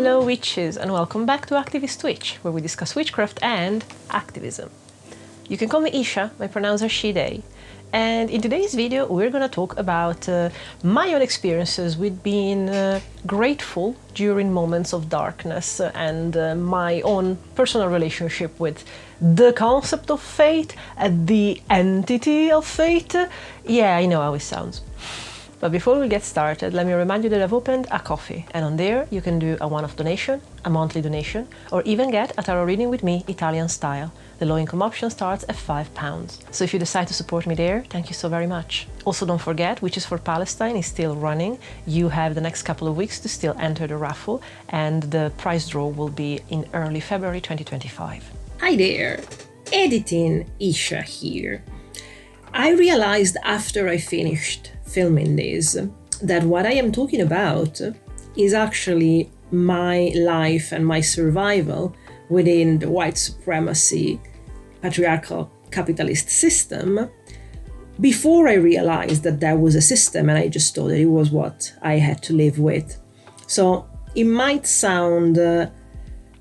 Hello witches, and welcome back to Activist Witch, where we discuss witchcraft and activism. You can call me Isha, my pronouns are she, they. And in today's video we're going to talk about my own experiences with being grateful during moments of darkness and my own personal relationship with the concept of fate and the entity of fate. Yeah, I know how it sounds. But before we get started, let me remind you that I've opened a Ko-fi, and on there you can do a one-off donation, a monthly donation, or even get a tarot reading with me Italian style. The low-income option starts at £5. So if you decide to support me there, thank you so very much. Also, don't forget, Witches for Palestine is still running. You have the next couple of weeks to still enter the raffle, and the prize draw will be in early February 2025. Hi there, Editing Isha here. I realized after I finished filming this that what I am talking about is actually my life and my survival within the white supremacy patriarchal capitalist system before I realized that that was a system, and I just thought that it was what I had to live with. So it might sound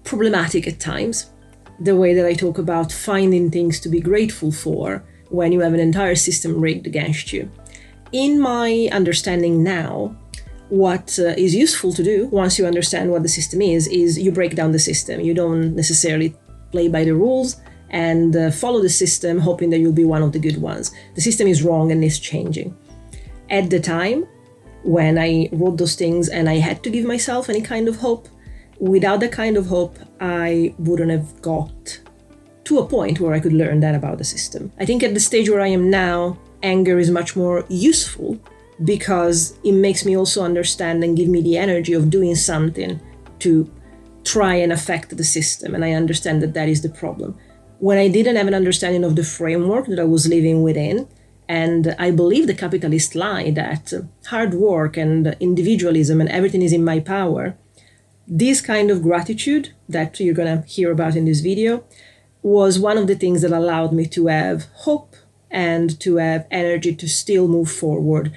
problematic at times, the way that I talk about finding things to be grateful for when you have an entire system rigged against you. In my understanding now, what is useful to do once you understand what the system is you break down the system. You don't necessarily play by the rules and follow the system hoping that you'll be one of the good ones. The system is wrong and is changing. At the time, when I wrote those things and I had to give myself any kind of hope, without that kind of hope, I wouldn't have got to a point where I could learn that about the system. I think at the stage where I am now, anger is much more useful because it makes me also understand and give me the energy of doing something to try and affect the system. And I understand that that is the problem. When I didn't have an understanding of the framework that I was living within, and I believe the capitalist lie that hard work and individualism and everything is in my power, this kind of gratitude that you're going to hear about in this video was one of the things that allowed me to have hope and to have energy to still move forward.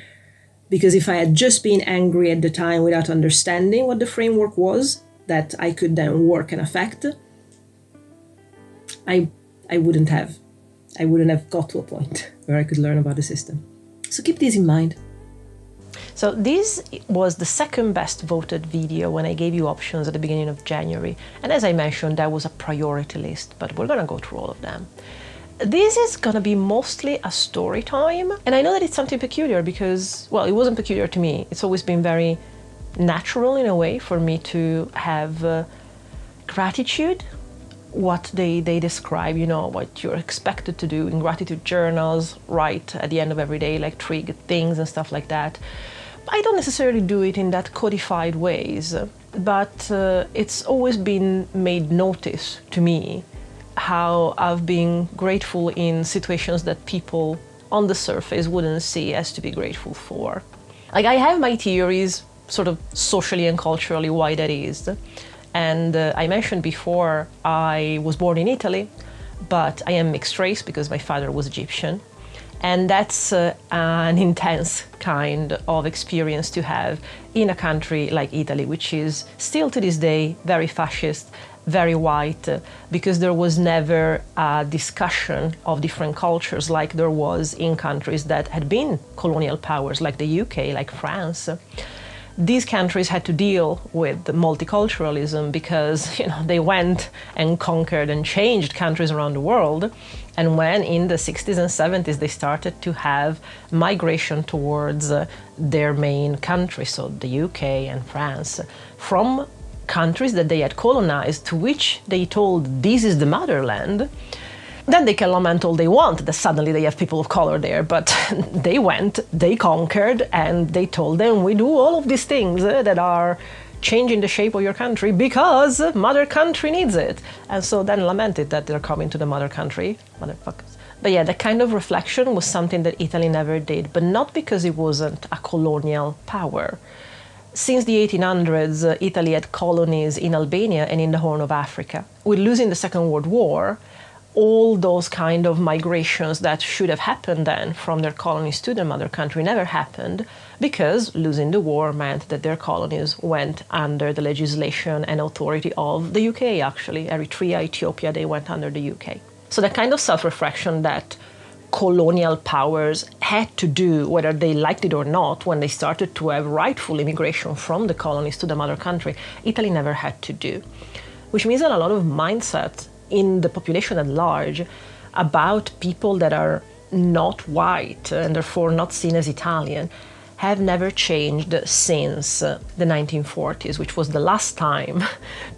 Because if I had just been angry at the time without understanding what the framework was that I could then work and affect, I wouldn't have got to a point where I could learn about the system. So keep this in mind. So this was the second best voted video when I gave you options at the beginning of January. And as I mentioned, that was a priority list, but we're gonna go through all of them. This is gonna be mostly a story time. And I know that it's something peculiar because, well, it wasn't peculiar to me. It's always been very natural in a way for me to have gratitude, what they describe, you know, what you're expected to do in gratitude journals, write at the end of every day, like 3 good things and stuff like that. I don't necessarily do it in that codified ways, but it's always been made notice to me how I've been grateful in situations that people on the surface wouldn't see as to be grateful for. Like, I have my theories, sort of socially and culturally, why that is. And I mentioned before, I was born in Italy, but I am mixed race because my father was Egyptian. And that's an intense kind of experience to have in a country like Italy, which is still to this day very fascist, very white, because there was never a discussion of different cultures like there was in countries that had been colonial powers, like the UK, like France. These countries had to deal with the multiculturalism because, you know, they went and conquered and changed countries around the world. And when in the 60s and 70s they started to have migration towards their main countries, so the UK and France, from countries that they had colonized, to which they told this is the motherland, then they can lament all they want that suddenly they have people of color there, but they went, they conquered, and they told them, we do all of these things that are changing the shape of your country because mother country needs it. And so then lamented that they're coming to the mother country, motherfuckers. But yeah, that kind of reflection was something that Italy never did, but not because it wasn't a colonial power. Since the 1800s, Italy had colonies in Albania and in the Horn of Africa. With losing the Second World War, all those kind of migrations that should have happened then from their colonies to their mother country never happened, because losing the war meant that their colonies went under the legislation and authority of the UK, actually. Eritrea, Ethiopia, they went under the UK. So the kind of self-reflection that colonial powers had to do, whether they liked it or not, when they started to have rightful immigration from the colonies to the mother country, Italy never had to do. Which means that a lot of mindset in the population at large about people that are not white and therefore not seen as Italian have never changed since the 1940s, which was the last time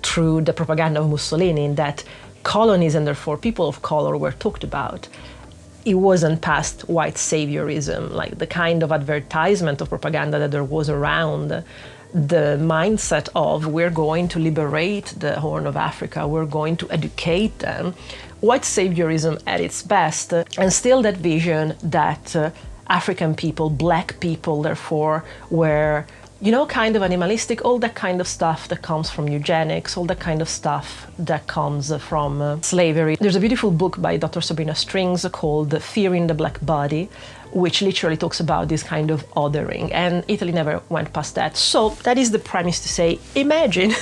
through the propaganda of Mussolini that colonies and therefore people of color were talked about. It wasn't past white saviorism, like the kind of advertisement of propaganda that there was around the mindset of we're going to liberate the Horn of Africa, we're going to educate them. White saviorism at its best, and still that vision that African people, black people, therefore, were, you know, kind of animalistic, all that kind of stuff that comes from eugenics, all that kind of stuff that comes from slavery. There's a beautiful book by Dr. Sabrina Strings called Fearing the Black Body, which literally talks about this kind of othering, and Italy never went past that. So that is the premise to say, imagine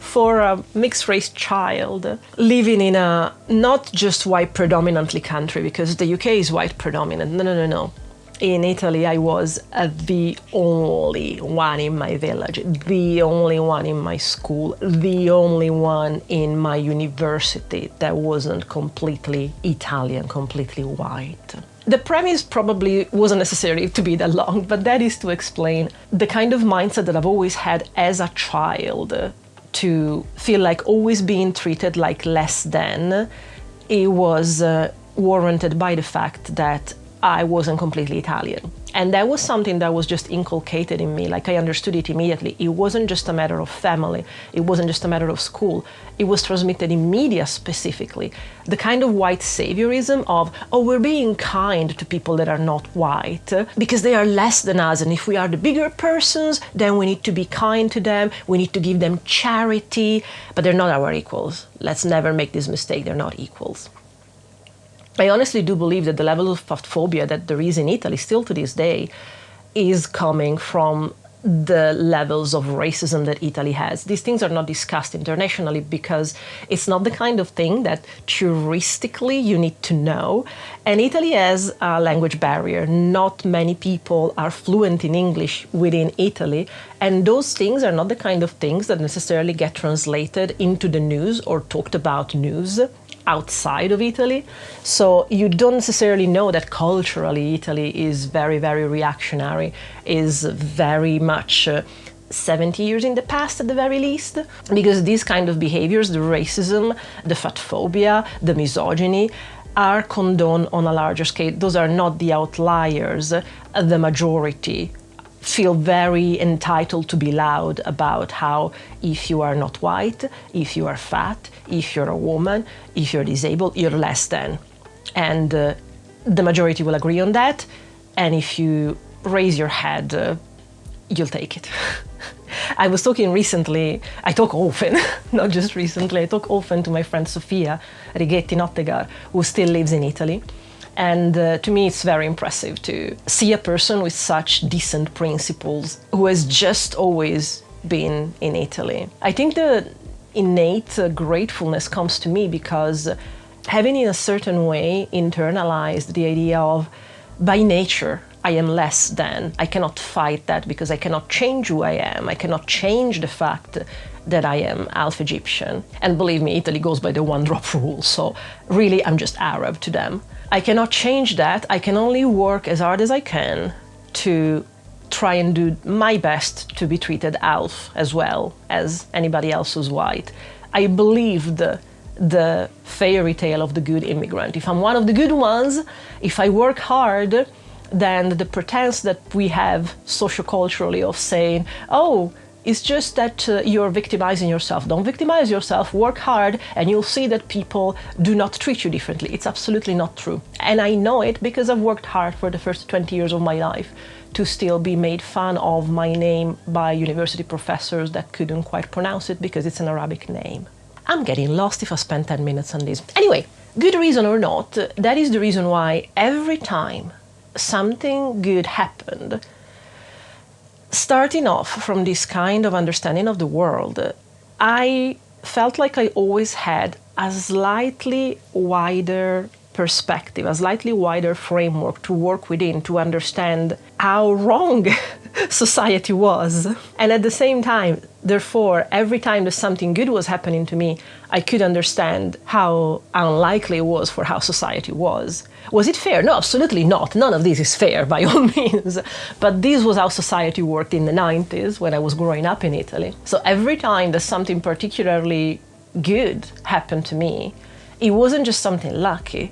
for a mixed-race child living in a not just white predominantly country, because the UK is white predominant, no. In Italy, I was the only one in my village, the only one in my school, the only one in my university that wasn't completely Italian, completely white. The premise probably wasn't necessary to be that long, but that is to explain the kind of mindset that I've always had as a child, to feel like always being treated like less than. It was warranted by the fact that I wasn't completely Italian. And that was something that was just inculcated in me. Like, I understood it immediately. It wasn't just a matter of family. It wasn't just a matter of school. It was transmitted in media specifically. The kind of white saviorism of, oh, we're being kind to people that are not white because they are less than us. And if we are the bigger persons, then we need to be kind to them. We need to give them charity. But they're not our equals. Let's never make this mistake. They're not equals. I honestly do believe that the level of fatphobia that there is in Italy still to this day is coming from the levels of racism that Italy has. These things are not discussed internationally because it's not the kind of thing that heuristically you need to know. And Italy has a language barrier. Not many people are fluent in English within Italy. And those things are not the kind of things that necessarily get translated into the news or talked about news outside of Italy. So you don't necessarily know that culturally Italy is very, very reactionary, is very much 70 years in the past at the very least, because these kind of behaviors, the racism, the fatphobia, the misogyny, are condoned on a larger scale. Those are not the outliers. The majority feel very entitled to be loud about how if you are not white, if you are fat, if you're a woman, if you're disabled, you're less than. And the majority will agree on that. And if you raise your head, you'll take it. I was talking recently, I talk often, not just recently, I talk often to my friend Sofia Righetti Nottegar, who still lives in Italy. And to me, it's very impressive to see a person with such decent principles who has just always been in Italy. I think the innate gratefulness comes to me because having in a certain way internalized the idea of, by nature, I am less than. I cannot fight that because I cannot change who I am. I cannot change the fact that I am half Egyptian. And believe me, Italy goes by the one-drop rule, so really I'm just Arab to them. I cannot change that. I can only work as hard as I can to try and do my best to be treated half as well as anybody else who's white. I believe the fairy tale of the good immigrant. If I'm one of the good ones, if I work hard, then the pretense that we have socioculturally of saying, oh, it's just that you're victimizing yourself. Don't victimize yourself, work hard, and you'll see that people do not treat you differently. It's absolutely not true. And I know it because I've worked hard for the first 20 years of my life to still be made fun of my name by university professors that couldn't quite pronounce it because it's an Arabic name. I'm getting lost if I spend 10 minutes on this. Anyway, Good reason or not, that is the reason why every time something good happened, starting off from this kind of understanding of the world, I felt like I always had a slightly wider perspective, a slightly wider framework to work within to understand how wrong society was. And at the same time, therefore, every time that something good was happening to me, I could understand how unlikely it was for how society was. Was it fair? No, absolutely not. None of this is fair by all means. But this was how society worked in the 90s when I was growing up in Italy. So every time that something particularly good happened to me, it wasn't just something lucky.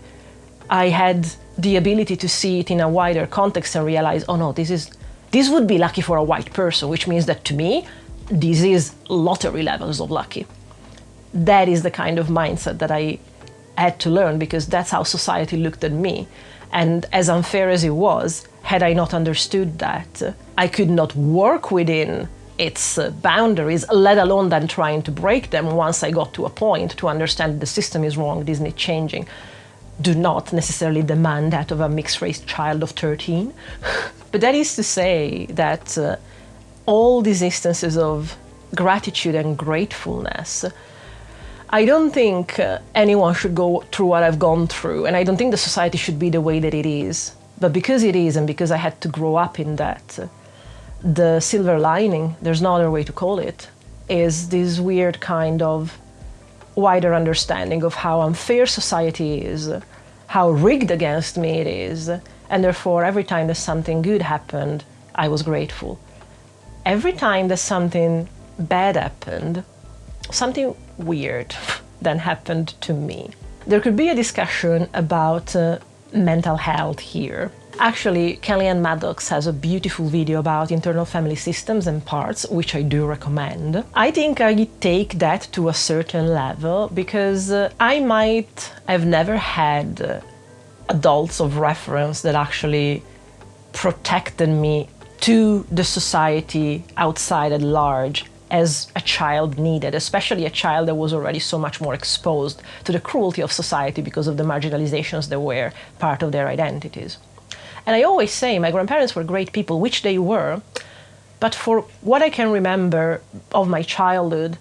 I had the ability to see it in a wider context and realize, oh no, this would be lucky for a white person, which means that to me, this is lottery levels of lucky. That is the kind of mindset that I had to learn, because that's how society looked at me. And as unfair as it was, had I not understood that, I could not work within its boundaries, let alone then trying to break them once I got to a point to understand the system is wrong, this needs changing. Do not necessarily demand that of a mixed-race child of 13. But that is to say that all these instances of gratitude and gratefulness, I don't think anyone should go through what I've gone through, and I don't think the society should be the way that it is. But because it is, and because I had to grow up in that, the silver lining, there's no other way to call it, is this weird kind of wider understanding of how unfair society is, how rigged against me it is, and therefore every time that something good happened, I was grateful. Every time that something bad happened, something weird then happened to me. There could be a discussion about mental health here. Actually, Kellyanne Maddox has a beautiful video about internal family systems and parts, which I do recommend. I think I take that to a certain level because I might have never had adults of reference that actually protected me to the society outside at large as a child needed, especially a child that was already so much more exposed to the cruelty of society because of the marginalizations that were part of their identities. And I always say my grandparents were great people, which they were, but for what I can remember of my childhood,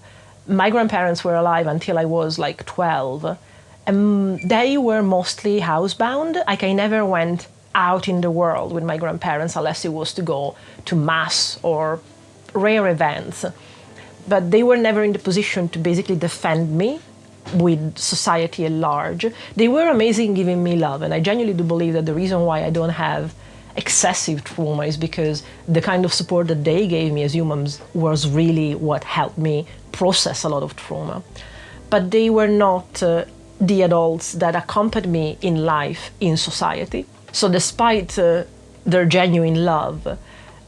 my grandparents were alive until I was like 12, and they were mostly housebound. Like I never went out in the world with my grandparents unless it was to go to mass or rare events. But they were never in the position to basically defend me with society at large. They were amazing giving me love, and I genuinely do believe that the reason why I don't have excessive trauma is because the kind of support that they gave me as humans was really what helped me process a lot of trauma. But they were not the adults that accompanied me in life in society. So despite their genuine love,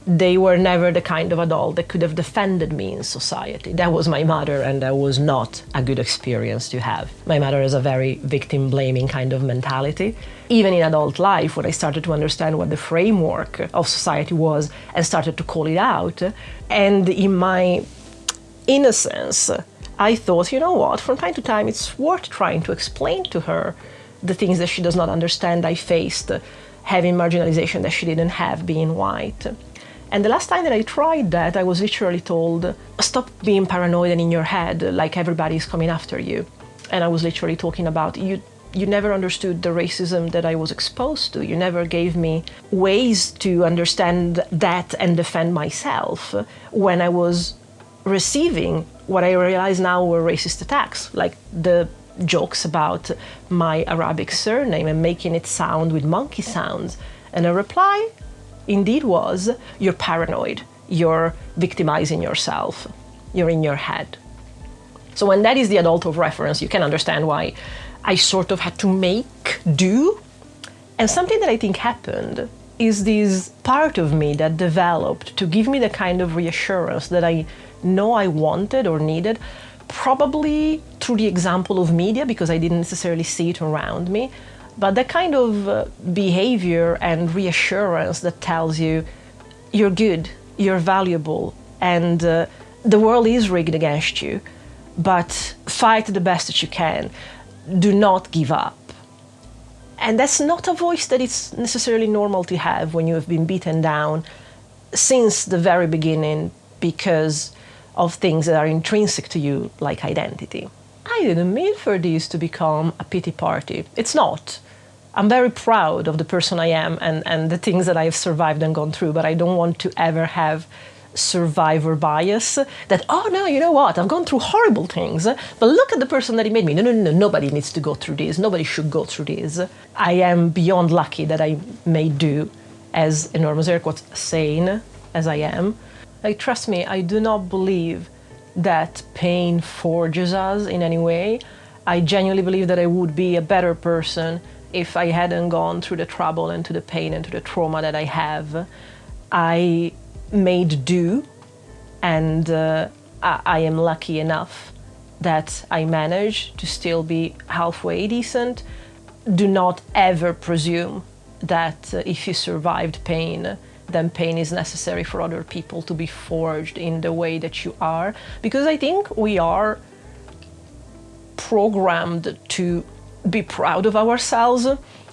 they were never the kind of adult that could have defended me in society. That was my mother, and that was not a good experience to have. My mother has a very victim-blaming kind of mentality. Even in adult life, when I started to understand what the framework of society was and started to call it out, and in my innocence, I thought, you know what, from time to time it's worth trying to explain to her the things that she does not understand I faced having marginalization that she didn't have being white. And the last time that I tried that, I was literally told, stop being paranoid and in your head, like everybody's coming after you. And I was literally talking about, you never understood the racism that I was exposed to. You never gave me ways to understand that and defend myself when I was receiving what I realize now were racist attacks, like the jokes about my Arabic surname and making it sound with monkey sounds. And a reply indeed was, you're paranoid, you're victimizing yourself, you're in your head. So when that is the adult of reference, you can understand why I sort of had to make do. And something that I think happened is this part of me that developed to give me the kind of reassurance that I know I wanted or needed, probably through the example of media, because I didn't necessarily see it around me. But that kind of behavior and reassurance that tells you you're good, you're valuable, and the world is rigged against you, but fight the best that you can. Do not give up. And that's not a voice that it's necessarily normal to have when you have been beaten down since the very beginning because of things that are intrinsic to you, like identity. I didn't mean for this to become a pity party. It's not. I'm very proud of the person I am and the things that I have survived and gone through, but I don't want to ever have survivor bias that, oh no, you know what, I've gone through horrible things, but look at the person that he made me. No, nobody needs to go through this. Nobody should go through this. I am beyond lucky that I may do as enormous air quotes sane as I am. Like, trust me, I do not believe that pain forges us in any way. I genuinely believe that I would be a better person if I hadn't gone through the trouble and to the pain and to the trauma that I have. I made do, and I am lucky enough that I managed to still be halfway decent. Do not ever presume that if you survived pain, then pain is necessary for other people to be forged in the way that you are. Because I think we are programmed to be proud of ourselves,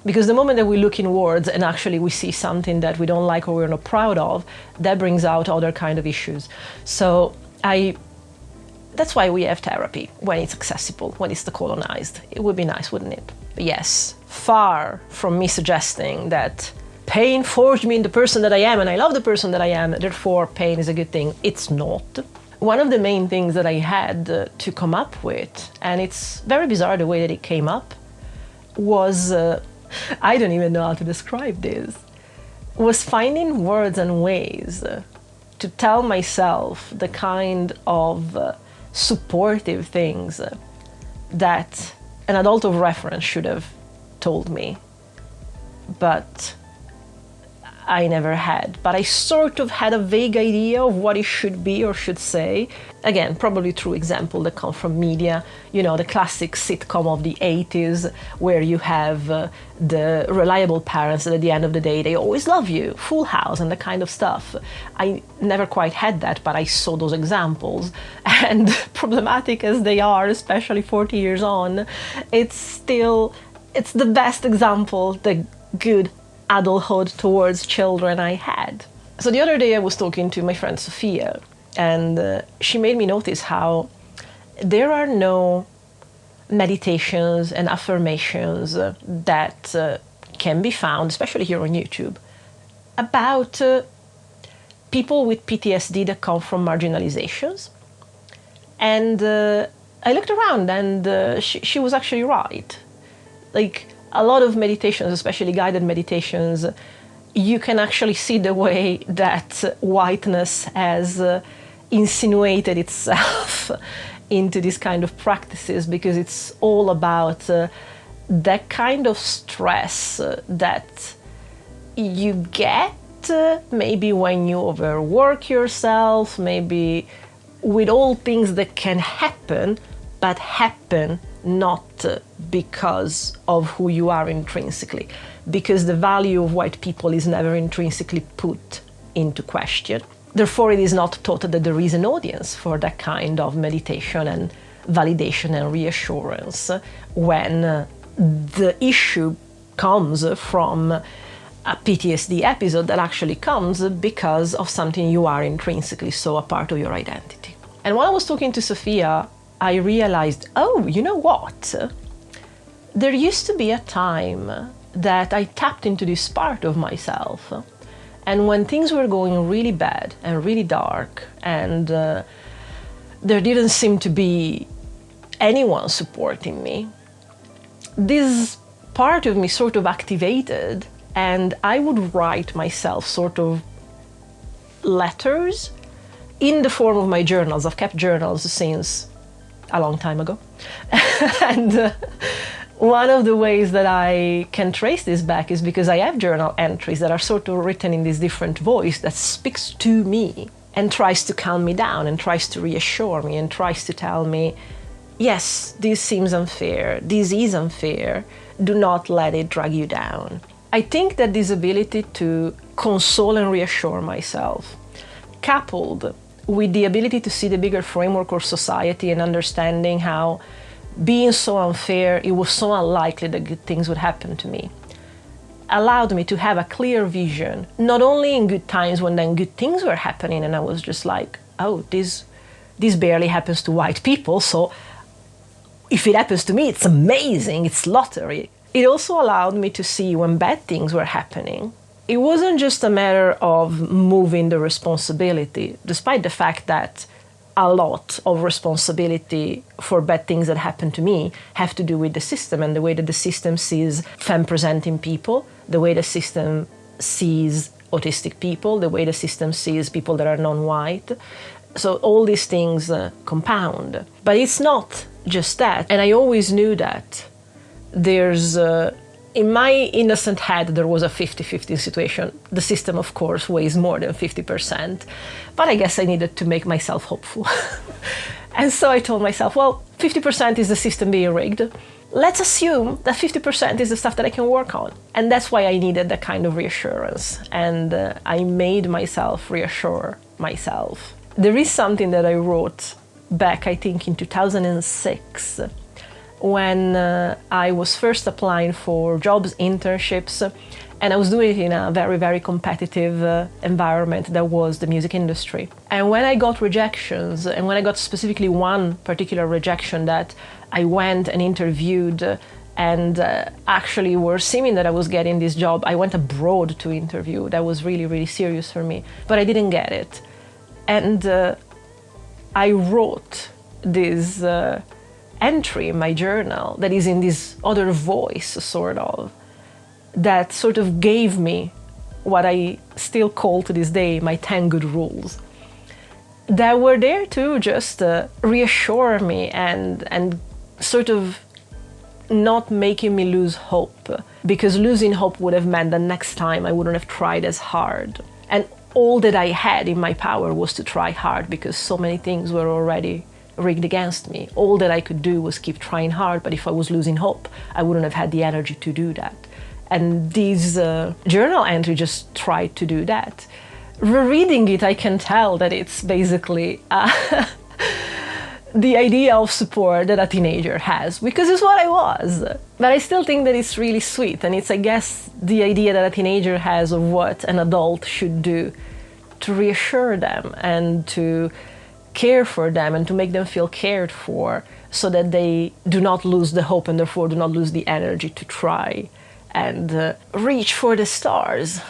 because the moment that we look inwards and actually we see something that we don't like or we're not proud of, that brings out other kind of issues. So that's why we have therapy when it's accessible, when it's decolonized. It would be nice, wouldn't it? But yes, far from me suggesting that pain forged me in the person that I am and I love the person that I am, therefore pain is a good thing. It's not. One of the main things that I had to come up with, and it's very bizarre the way that it came up, was, I don't even know how to describe this, was finding words and ways to tell myself the kind of supportive things that an adult of reference should have told me, but I never had. But I sort of had a vague idea of what it should be or should say. Again, probably through example that come from media, you know, the classic sitcom of the 80s where you have the reliable parents that at the end of the day, they always love you, Full House and that kind of stuff. I never quite had that, but I saw those examples. And problematic as they are, especially 40 years on, it's the best example, the good adulthood towards children I had. So the other day I was talking to my friend Sophia, and she made me notice how there are no meditations and affirmations that can be found, especially here on YouTube, about people with PTSD that come from marginalizations. And I looked around, and she was actually right. Like, a lot of meditations, especially guided meditations, you can actually see the way that whiteness has insinuated itself into these kind of practices, because it's all about that kind of stress that you get maybe when you overwork yourself, maybe with all things that can happen, but happen not because of who you are intrinsically, because the value of white people is never intrinsically put into question. Therefore, it is not taught that there is an audience for that kind of meditation and validation and reassurance when the issue comes from a PTSD episode that actually comes because of something you are intrinsically so a part of your identity. And when I was talking to Sophia, I realized, oh, you know what? There used to be a time that I tapped into this part of myself. And when things were going really bad and really dark, and there didn't seem to be anyone supporting me, this part of me sort of activated, and I would write myself sort of letters in the form of my journals. I've kept journals since a long time ago. And one of the ways that I can trace this back is because I have journal entries that are sort of written in this different voice that speaks to me and tries to calm me down and tries to reassure me and tries to tell me, yes, this seems unfair, this is unfair, do not let it drag you down. I think that this ability to console and reassure myself, coupled with the ability to see the bigger framework of society and understanding how being so unfair, it was so unlikely that good things would happen to me. allowed me to have a clear vision, not only in good times when then good things were happening and I was just like, oh, this barely happens to white people, so if it happens to me, it's amazing, it's lottery. It also allowed me to see when bad things were happening. It wasn't just a matter of moving the responsibility, despite the fact that a lot of responsibility for bad things that happen to me have to do with the system and the way that the system sees femme-presenting people, the way the system sees autistic people, the way the system sees people that are non-white. So all these things compound. But it's not just that. And I always knew that there's... in my innocent head, there was a 50-50 situation. The system, of course, weighs more than 50%. But I guess I needed to make myself hopeful. And so I told myself, well, 50% is the system being rigged. Let's assume that 50% is the stuff that I can work on. And that's why I needed that kind of reassurance. And I made myself reassure myself. There is something that I wrote back, I think, in 2006, when I was first applying for jobs, internships, and I was doing it in a very, very competitive environment that was the music industry. And when I got rejections, and when I got specifically one particular rejection that I went and interviewed and actually were seeming that I was getting this job, I went abroad to interview. That was really, really serious for me, but I didn't get it. And I wrote this entry in my journal that is in this other voice, sort of, that sort of gave me what I still call to this day my 10 good rules, that were there to just reassure me and sort of not making me lose hope, because losing hope would have meant that next time I wouldn't have tried as hard. And all that I had in my power was to try hard, because so many things were already rigged against me. All that I could do was keep trying hard, but if I was losing hope, I wouldn't have had the energy to do that. And this journal entry just tried to do that. Rereading it, I can tell that it's basically the idea of support that a teenager has, because it's what I was. But I still think that it's really sweet, and it's, I guess, the idea that a teenager has of what an adult should do to reassure them and to care for them and to make them feel cared for, so that they do not lose the hope and therefore do not lose the energy to try and reach for the stars.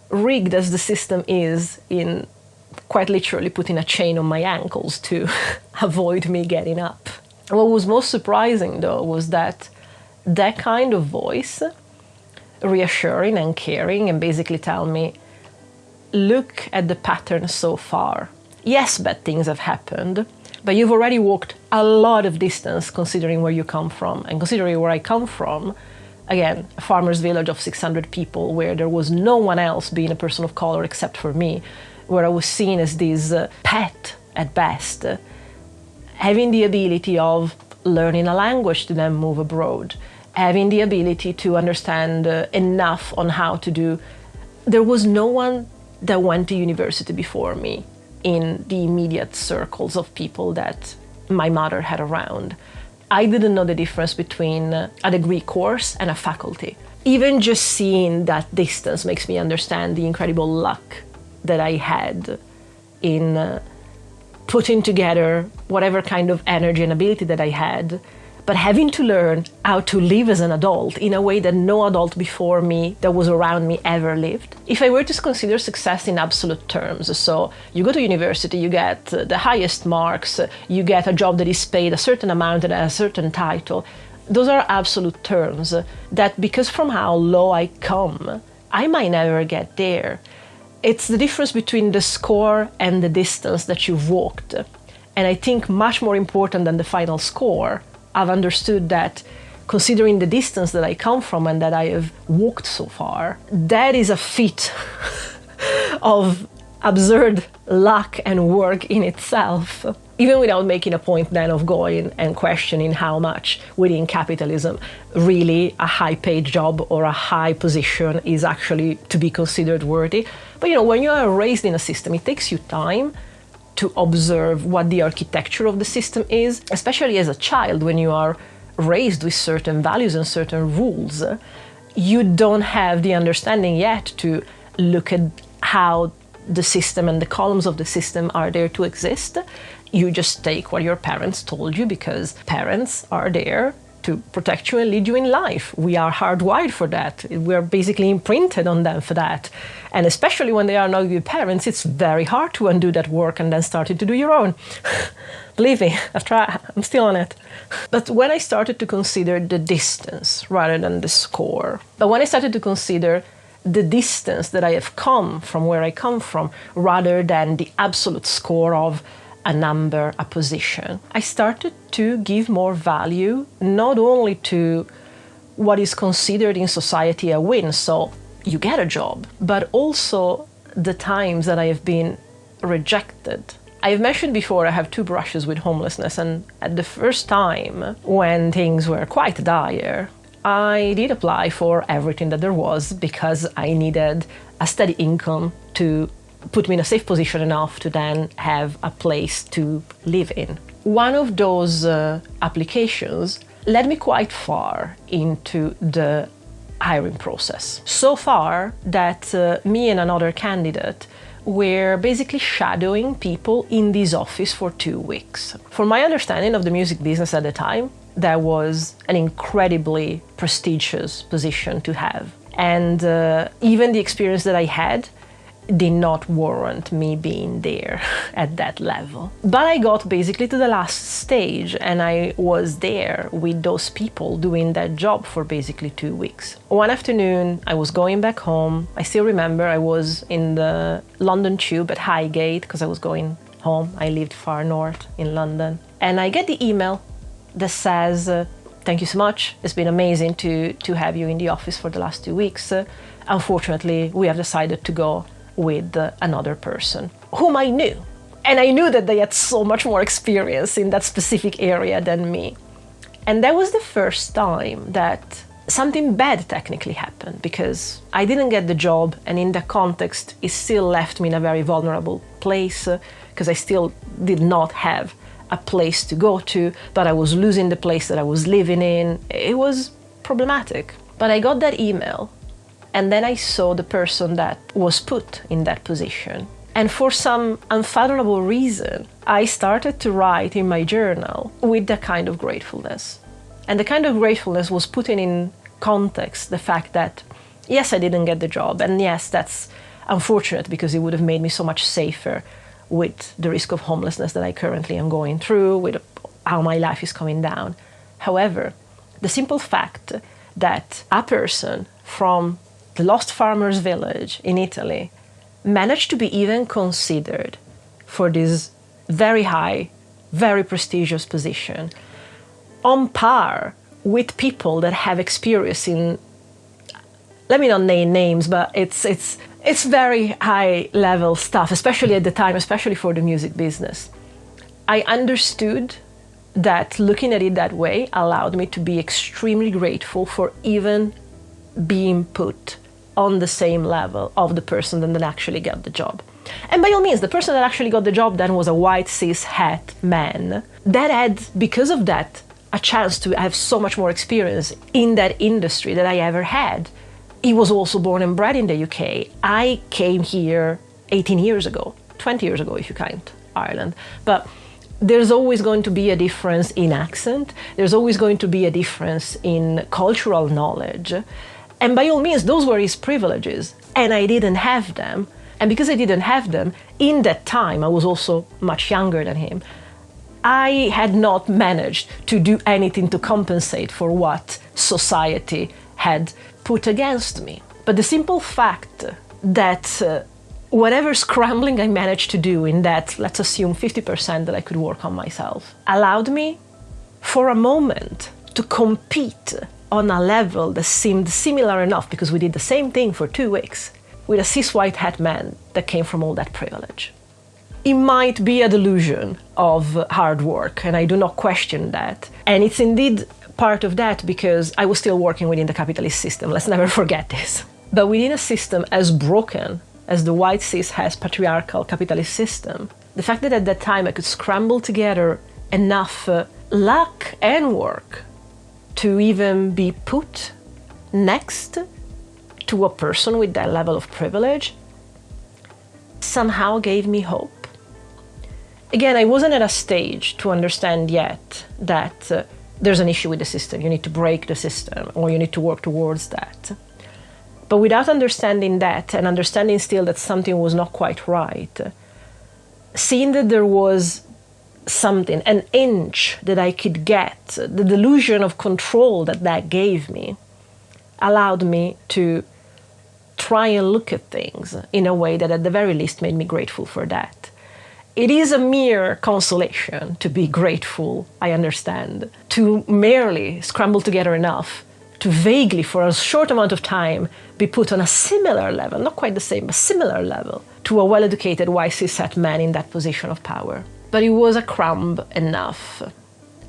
Rigged as the system is, in quite literally putting a chain on my ankles to avoid me getting up. What was most surprising, though, was that that kind of voice, reassuring and caring, and basically tell me, look at the pattern so far. Yes, bad things have happened, but you've already walked a lot of distance considering where you come from. And considering where I come from, again, a farmer's village of 600 people where there was no one else being a person of color except for me, where I was seen as this pet at best, having the ability of learning a language to then move abroad, having the ability to understand enough on how to do. There was no one that went to university before me in the immediate circles of people that my mother had around. I didn't know the difference between a degree course and a faculty. Even just seeing that distance makes me understand the incredible luck that I had in putting together whatever kind of energy and ability that I had, but having to learn how to live as an adult in a way that no adult before me that was around me ever lived. If I were to consider success in absolute terms, so you go to university, you get the highest marks, you get a job that is paid a certain amount and a certain title, those are absolute terms that, because from how low I come, I might never get there. It's the difference between the score and the distance that you've walked. And I think much more important than the final score, I've understood that considering the distance that I come from and that I have walked so far, that is a feat of absurd luck and work in itself. Even without making a point then of going and questioning how much within capitalism really a high-paid job or a high position is actually to be considered worthy. But when you are raised in a system, it takes you time to observe what the architecture of the system is, especially as a child when you are raised with certain values and certain rules. you don't have the understanding yet to look at how the system and the columns of the system are there to exist. You just take what your parents told you because parents are there to protect you and lead you in life. We are hardwired for that. We're basically imprinted on them for that. And especially when they are not your parents, it's very hard to undo that work and then start to do your own. Believe me, I've tried, I'm still on it. But when I started to consider the distance rather than the score, but when I started to consider the distance that I have come from where I come from rather than the absolute score of a number, a position, I started to give more value not only to what is considered in society a win, so you get a job, but also the times that I have been rejected. I've mentioned before I have 2 brushes with homelessness, and at the first time when things were quite dire, I did apply for everything that there was because I needed a steady income to put me in a safe position enough to then have a place to live in. One of those applications led me quite far into the hiring process. So far that me and another candidate were basically shadowing people in this office for 2 weeks. From my understanding of the music business at the time, that was an incredibly prestigious position to have. And even the experience that I had did not warrant me being there at that level. But I got basically to the last stage and I was there with those people doing that job for basically 2 weeks. One afternoon, I was going back home. I still remember I was in the London Tube at Highgate because I was going home. I lived far north in London. And I get the email that says, thank you so much. It's been amazing to have you in the office for the last 2 weeks. Unfortunately, we have decided to go with another person whom I knew. And I knew that they had so much more experience in that specific area than me. And that was the first time that something bad technically happened because I didn't get the job, and in that context, it still left me in a very vulnerable place because I still did not have a place to go to, but I was losing the place that I was living in. It was problematic. But I got that email, and then I saw the person that was put in that position. And for some unfathomable reason, I started to write in my journal with that kind of gratefulness. And the kind of gratefulness was putting in context the fact that, yes, I didn't get the job, and yes, that's unfortunate because it would have made me so much safer with the risk of homelessness that I currently am going through, with how my life is coming down. However, the simple fact that a person from the Lost Farmers Village in Italy managed to be even considered for this very high, very prestigious position, on par with people that have experience in, let me not name names, but it's very high level stuff, especially at the time, especially for the music business. I understood that looking at it that way allowed me to be extremely grateful for even being put on the same level of the person that actually got the job. And by all means, the person that actually got the job then was a white cis-het man that had, because of that, a chance to have so much more experience in that industry that I ever had. He was also born and bred in the UK. I came here 18 years ago, 20 years ago if you count Ireland. But there's always going to be a difference in accent. There's always going to be a difference in cultural knowledge. And by all means, those were his privileges, and I didn't have them. And because I didn't have them, in that time, I was also much younger than him, I had not managed to do anything to compensate for what society had put against me. But the simple fact that whatever scrambling I managed to do in that, let's assume 50% that I could work on myself, allowed me for a moment to compete on a level that seemed similar enough, because we did the same thing for 2 weeks, with a cis-white hat man that came from all that privilege. It might be a delusion of hard work, and I do not question that. And it's indeed part of that because I was still working within the capitalist system. Let's never forget this. But within a system as broken as the white cis-het patriarchal capitalist system, the fact that at that time I could scramble together enough luck and work to even be put next to a person with that level of privilege somehow gave me hope. Again, I wasn't at a stage to understand yet that there's an issue with the system. You need to break the system, or you need to work towards that. But without understanding that, and understanding still that something was not quite right, seeing that there was something, an inch that I could get, the delusion of control that that gave me, allowed me to try and look at things in a way that at the very least made me grateful for that. It is a mere consolation to be grateful, I understand, to merely scramble together enough to vaguely, for a short amount of time, be put on a similar level, not quite the same, but similar level, to a well-educated, wise, cis-het man in that position of power. But it was a crumb enough.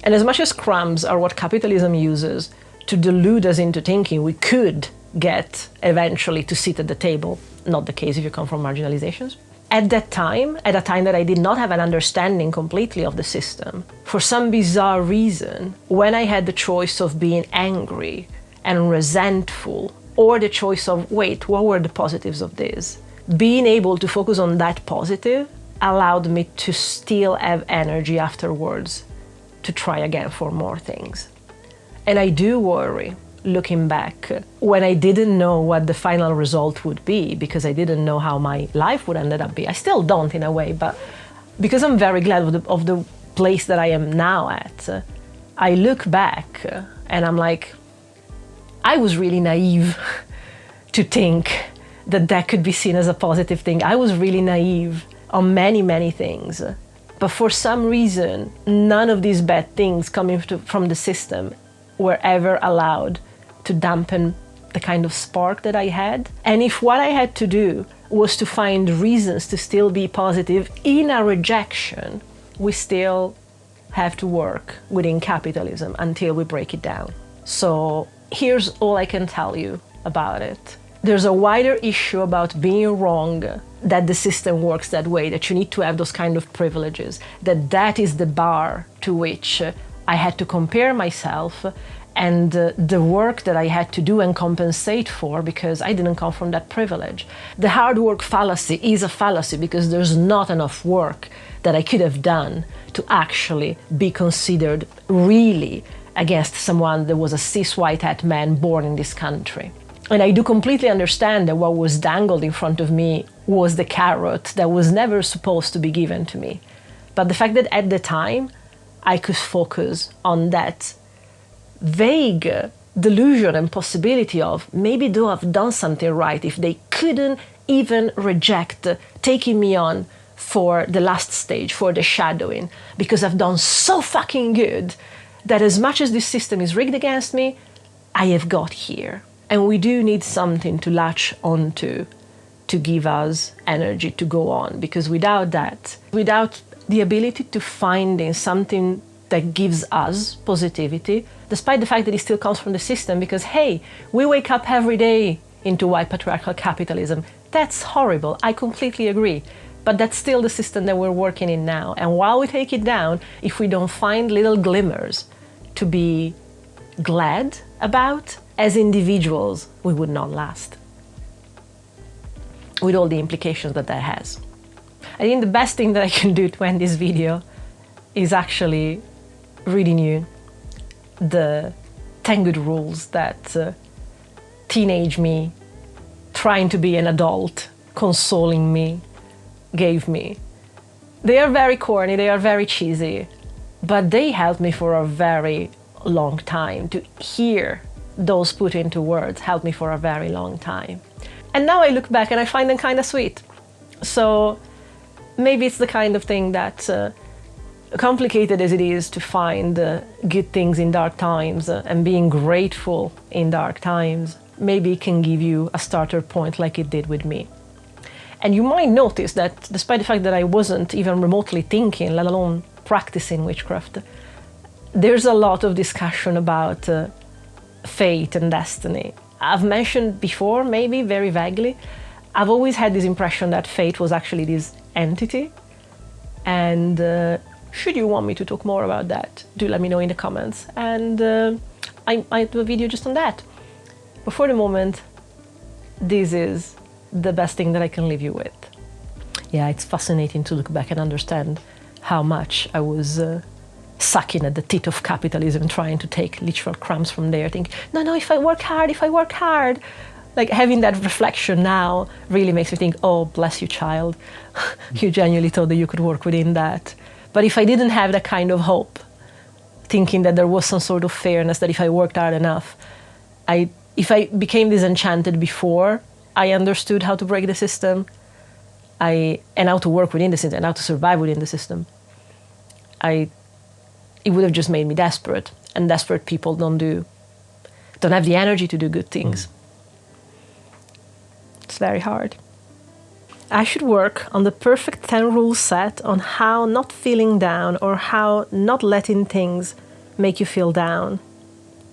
And as much as crumbs are what capitalism uses to delude us into thinking we could get eventually to sit at the table, not the case if you come from marginalizations, at that time, at a time that I did not have an understanding completely of the system, for some bizarre reason, when I had the choice of being angry and resentful, or the choice of, wait, what were the positives of this? Being able to focus on that positive allowed me to still have energy afterwards to try again for more things. And I do worry, looking back, when I didn't know what the final result would be, because I didn't know how my life would ended up being. I still don't in a way, but because I'm very glad of the place that I am now at, I look back and I'm like, I was really naive to think that that could be seen as a positive thing. I was really naive on many, many things. But for some reason, none of these bad things coming from the system were ever allowed to dampen the kind of spark that I had. And if what I had to do was to find reasons to still be positive in a rejection, we still have to work within capitalism until we break it down. So here's all I can tell you about it. There's a wider issue about being wrong, that the system works that way, that you need to have those kind of privileges, that is the bar to which I had to compare myself and the work that I had to do and compensate for, because I didn't come from that privilege. The hard work fallacy is a fallacy because there's not enough work that I could have done to actually be considered really against someone that was a cis white hat man born in this country. And I do completely understand that what was dangled in front of me was the carrot that was never supposed to be given to me. But the fact that at the time I could focus on that vague delusion and possibility of maybe do I've done something right if they couldn't even reject taking me on for the last stage, for the shadowing, because I've done so fucking good that as much as this system is rigged against me, I have got here. And we do need something to latch onto to give us energy to go on, because without that, without the ability to find in something that gives us positivity, despite the fact that it still comes from the system, because hey, we wake up every day into white patriarchal capitalism. That's horrible, I completely agree. But that's still the system that we're working in now. And while we take it down, if we don't find little glimmers to be glad about, as individuals, we would not last. With all the implications that that has. I think the best thing that I can do to end this video is actually reading you the 10 good rules that teenage me, trying to be an adult, consoling me, gave me. They are very corny, they are very cheesy, but they helped me for a very long time. To hear those put into words helped me for a very long time. And now I look back and I find them kind of sweet. So maybe it's the kind of thing that, complicated as it is to find good things in dark times and being grateful in dark times, maybe it can give you a starter point like it did with me. And you might notice that despite the fact that I wasn't even remotely thinking, let alone practicing witchcraft, there's a lot of discussion about fate and destiny. I've mentioned before, maybe very vaguely, I've always had this impression that fate was actually this entity. And should you want me to talk more about that, do let me know in the comments. And I do a video just on that. But for the moment, this is the best thing that I can leave you with. Yeah, it's fascinating to look back and understand how much I was sucking at the teat of capitalism, trying to take literal crumbs from there, think, no, if I work hard. Like, having that reflection now really makes me think, oh, bless you, child. You genuinely thought that you could work within that. But if I didn't have that kind of hope, thinking that there was some sort of fairness, that if I worked hard enough, if I became disenchanted before I understood how to break the system, and how to work within the system, and how to survive within the system, it would have just made me desperate. And desperate people don't have the energy to do good things. It's very hard. I should work on the perfect 10 rule set on how not feeling down, or how not letting things make you feel down.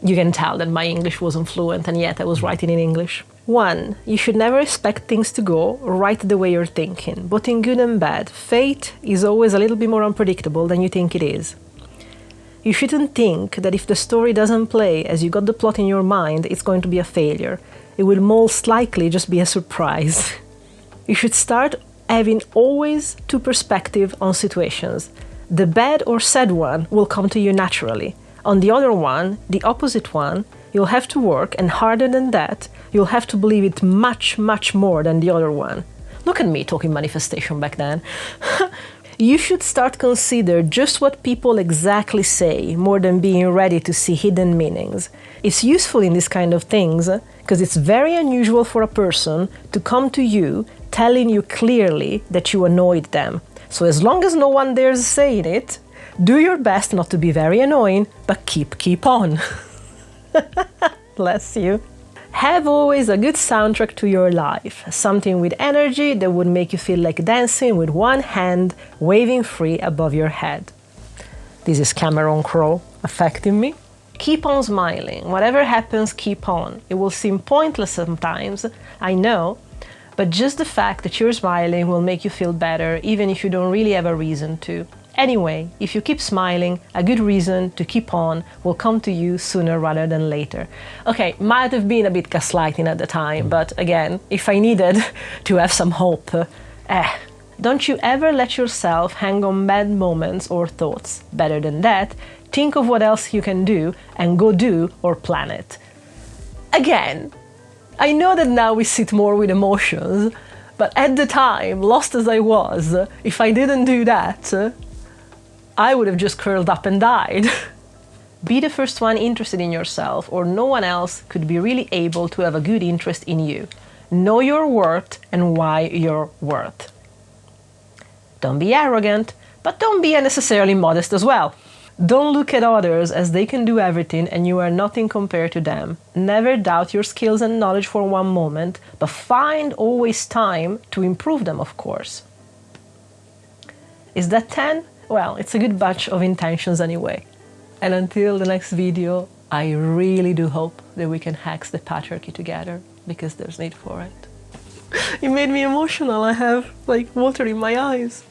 You can tell that my English wasn't fluent, and yet I was writing in English. 1. You should never expect things to go right the way you're thinking, but in good and bad. Fate is always a little bit more unpredictable than you think it is. You shouldn't think that if the story doesn't play as you got the plot in your mind, it's going to be a failure. It will most likely just be a surprise. You should start having always two perspectives on situations. The bad or sad one will come to you naturally. On the other one, the opposite one, you'll have to work, and harder than that, you'll have to believe it much, much more than the other one. Look at me talking manifestation back then. You should start consider just what people exactly say, more than being ready to see hidden meanings. It's useful in this kind of things, because it's very unusual for a person to come to you telling you clearly that you annoyed them. So as long as no one dares saying it, do your best not to be very annoying, but keep on. Bless you. Have always a good soundtrack to your life, something with energy that would make you feel like dancing with one hand waving free above your head. This is Cameron Crowe affecting me. Keep on smiling. Whatever happens, keep on. It will seem pointless sometimes, I know, but just the fact that you're smiling will make you feel better, even if you don't really have a reason to. Anyway, if you keep smiling, a good reason to keep on will come to you sooner rather than later. Okay, might have been a bit gaslighting at the time, but again, if I needed to have some hope, don't you ever let yourself hang on bad moments or thoughts. Better than that, think of what else you can do and go do or plan it. Again, I know that now we sit more with emotions, but at the time, lost as I was, if I didn't do that, I would have just curled up and died. Be the first one interested in yourself, or no one else could be really able to have a good interest in you. Know your worth and why you're worth. Don't be arrogant, but don't be unnecessarily modest as well. Don't look at others as they can do everything and you are nothing compared to them. Never doubt your skills and knowledge for one moment, but find always time to improve them, of course. Is that 10? Well, it's a good batch of intentions anyway. And until the next video, I really do hope that we can hack the patriarchy together, because there's need for it. It made me emotional. I have like water in my eyes.